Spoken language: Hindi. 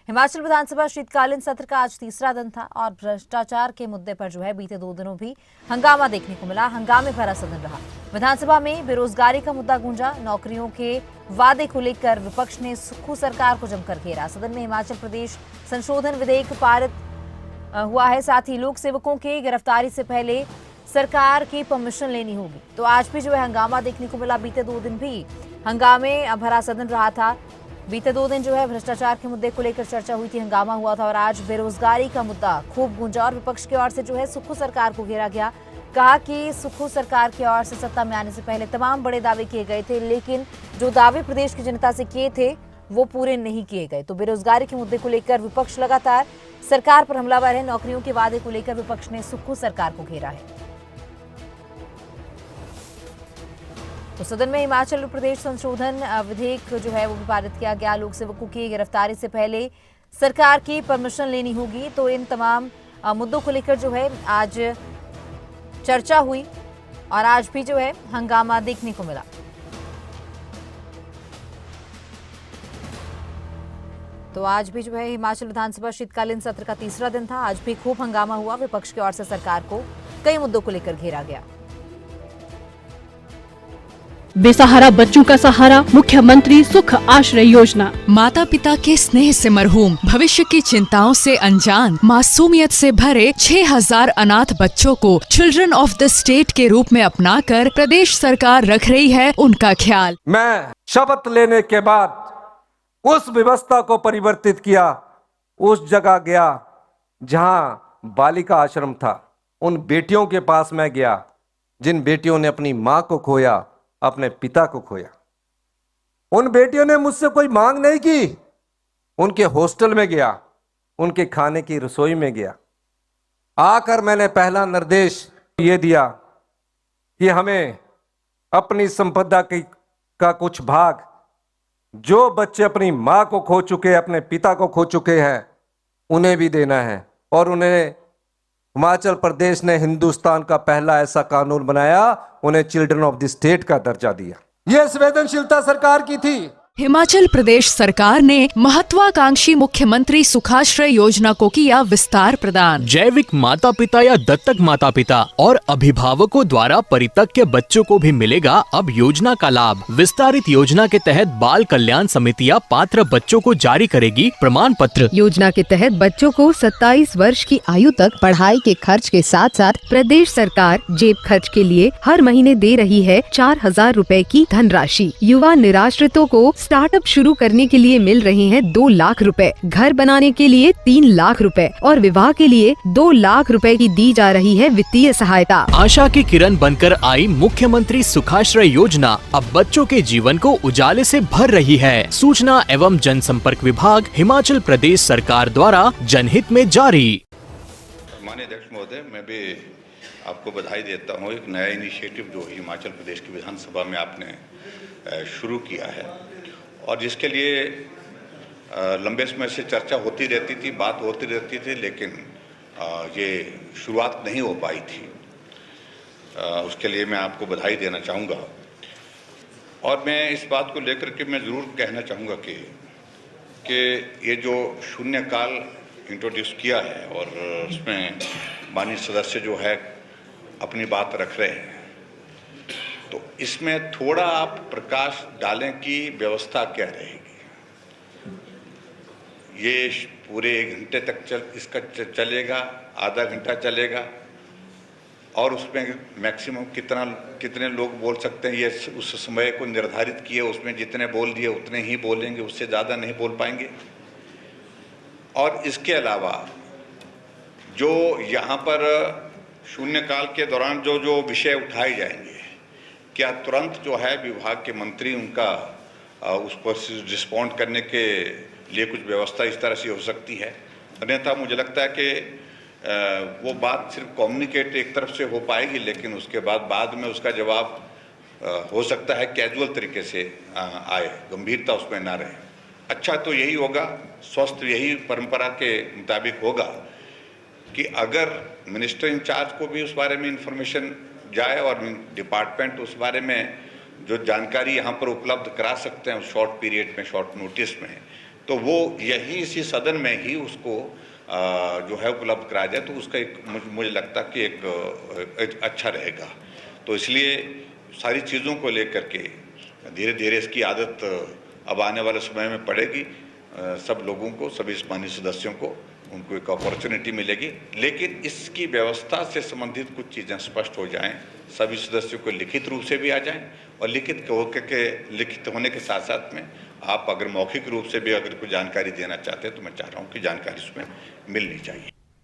हिमाचल विधानसभा शीतकालीन सत्र का आज तीसरा दिन था और भ्रष्टाचार के मुद्दे पर बीते 2 दिनों भी हंगामा देखने को मिला। हंगामे भरा सदन रहा। विधानसभा में बेरोजगारी का मुद्दा गूंजा। नौकरियों के वादे को लेकर विपक्ष ने सुक्खू सरकार को जमकर घेरा। सदन में हिमाचल प्रदेश संशोधन विधेयक पारित हुआ है। साथ ही लोक सेवकों की गिरफ्तारी से पहले सरकार की परमिशन लेनी होगी। तो आज भी हंगामा देखने को मिला। बीते 2 दिन भी हंगामे भरा सदन रहा था। बीते 2 दिन भ्रष्टाचार के मुद्दे को लेकर चर्चा हुई थी, हंगामा हुआ था और आज बेरोजगारी का मुद्दा खूब गूंजा और विपक्ष की ओर से सुक्खू सरकार को घेरा गया। कहा कि सुक्खू सरकार की ओर से सत्ता में आने से पहले तमाम बड़े दावे किए गए थे, लेकिन जो दावे प्रदेश की जनता से किए थे वो पूरे नहीं किए गए। तो बेरोजगारी के मुद्दे को लेकर विपक्ष लगातार सरकार पर हमलावर है। नौकरियों के वादे को लेकर विपक्ष ने सुक्खू सरकार को घेरा है। तो सदन में हिमाचल प्रदेश संशोधन विधेयक वो भी पारित किया गया। लोक सेवकों की गिरफ्तारी से पहले सरकार की परमिशन लेनी होगी। तो इन तमाम मुद्दों को लेकर आज चर्चा हुई और आज भी हंगामा देखने को मिला। तो आज भी हिमाचल विधानसभा शीतकालीन सत्र का तीसरा दिन था। आज भी खूब हंगामा हुआ। विपक्ष की ओर से सरकार को कई मुद्दों को लेकर घेरा गया। बेसहारा बच्चों का सहारा, मुख्यमंत्री सुख आश्रय योजना। माता पिता के स्नेह से मरहूम, भविष्य की चिंताओं से अनजान, मासूमियत से भरे 6000 अनाथ बच्चों को चिल्ड्रन ऑफ द स्टेट के रूप में अपनाकर प्रदेश सरकार रख रही है उनका ख्याल। मैं शपथ लेने के बाद उस व्यवस्था को परिवर्तित किया, उस जगह गया जहां बालिका आश्रम था। उन बेटियों के पास मैं गया जिन बेटियों ने अपनी मां को खोया, अपने पिता को खोया। उन बेटियों ने मुझसे कोई मांग नहीं की। उनके हॉस्टल में गया, उनके खाने की रसोई में गया। आकर मैंने पहला निर्देश ये दिया कि हमें अपनी संपदा का कुछ भाग, जो बच्चे अपनी मां को खो चुके, अपने पिता को खो चुके हैं, उन्हें भी देना है। और उन्हें हिमाचल प्रदेश ने हिंदुस्तान का पहला ऐसा कानून बनाया, उन्हें चिल्ड्रन ऑफ द स्टेट का दर्जा दिया। यह संवेदनशीलता सरकार की थी। हिमाचल प्रदेश सरकार ने महत्वाकांक्षी मुख्यमंत्री सुखाश्रय योजना को किया विस्तार प्रदान। जैविक माता पिता या दत्तक माता पिता और अभिभावकों द्वारा परित्यक्त बच्चों को भी मिलेगा अब योजना का लाभ। विस्तारित योजना के तहत बाल कल्याण समितियां पात्र बच्चों को जारी करेगी प्रमाण पत्र। योजना के तहत बच्चों को 27 वर्ष की आयु तक पढ़ाई के खर्च के साथ साथ प्रदेश सरकार जेब खर्च के लिए हर महीने दे रही है 4000 रूपए की धनराशि। युवा निराश्रितों को स्टार्टअप शुरू करने के लिए मिल रहे हैं 2 लाख रुपए, घर बनाने के लिए 3 लाख रुपए और विवाह के लिए 2 लाख रुपए की दी जा रही है वित्तीय सहायता। आशा की किरण बनकर आई मुख्यमंत्री सुखाश्रय योजना अब बच्चों के जीवन को उजाले से भर रही है। सूचना एवं जनसंपर्क विभाग हिमाचल प्रदेश सरकार द्वारा जनहित में जारी। माननीय अध्यक्ष महोदय, मैं भी आपको बधाई देता हूँ। एक नया इनिशिएटिव जो हिमाचल प्रदेश की विधानसभा में आपने शुरू किया है और जिसके लिए लंबे समय से चर्चा होती रहती थी, बात होती रहती थी, लेकिन ये शुरुआत नहीं हो पाई थी। उसके लिए मैं आपको बधाई देना चाहूँगा। और मैं इस बात को लेकर के मैं ज़रूर कहना चाहूँगा कि ये जो शून्यकाल इंट्रोड्यूस किया है और उसमें माननीय सदस्य जो है अपनी बात रख रहे हैं, तो इसमें थोड़ा आप प्रकाश डालें कि व्यवस्था क्या रहेगी। ये पूरे 1 घंटे तक इसका चलेगा, आधा घंटा चलेगा और उसमें मैक्सिमम कितने लोग बोल सकते हैं, ये उस समय को निर्धारित किए, उसमें जितने बोल दिए उतने ही बोलेंगे, उससे ज़्यादा नहीं बोल पाएंगे। और इसके अलावा जो यहाँ पर शून्यकाल के दौरान जो विषय उठाए जाएंगे, क्या तुरंत जो है विभाग के मंत्री उनका उस पर रिस्पॉन्ड करने के लिए कुछ व्यवस्था इस तरह से हो सकती है। अन्यथा मुझे लगता है कि वो बात सिर्फ कम्युनिकेट एक तरफ से हो पाएगी, लेकिन उसके बाद में उसका जवाब हो सकता है कैजुअल तरीके से आए, गंभीरता उसमें ना रहे। अच्छा तो यही होगा, स्वस्थ यही परंपरा के मुताबिक होगा कि अगर मिनिस्टर इंचार्ज को भी उस बारे में इंफॉर्मेशन जाए और डिपार्टमेंट उस बारे में जो जानकारी यहाँ पर उपलब्ध करा सकते हैं उस शॉर्ट पीरियड में, शॉर्ट नोटिस में, तो वो यही इसी सदन में ही उसको जो है उपलब्ध कराया जाए, तो उसका एक मुझे लगता कि एक अच्छा रहेगा। तो इसलिए सारी चीज़ों को लेकर के धीरे धीरे इसकी आदत अब आने वाले समय में पड़ेगी। सब लोगों को, सभी सम्मानित सदस्यों को, उनको एक अपॉर्चुनिटी मिलेगी, लेकिन इसकी व्यवस्था से संबंधित कुछ चीज़ें स्पष्ट हो जाएं, सभी सदस्यों को लिखित रूप से भी आ जाएं, और लिखित होने के साथ साथ में आप अगर मौखिक रूप से भी अगर कोई जानकारी देना चाहते हैं तो मैं चाह रहा हूँ कि जानकारी उसमें मिलनी चाहिए।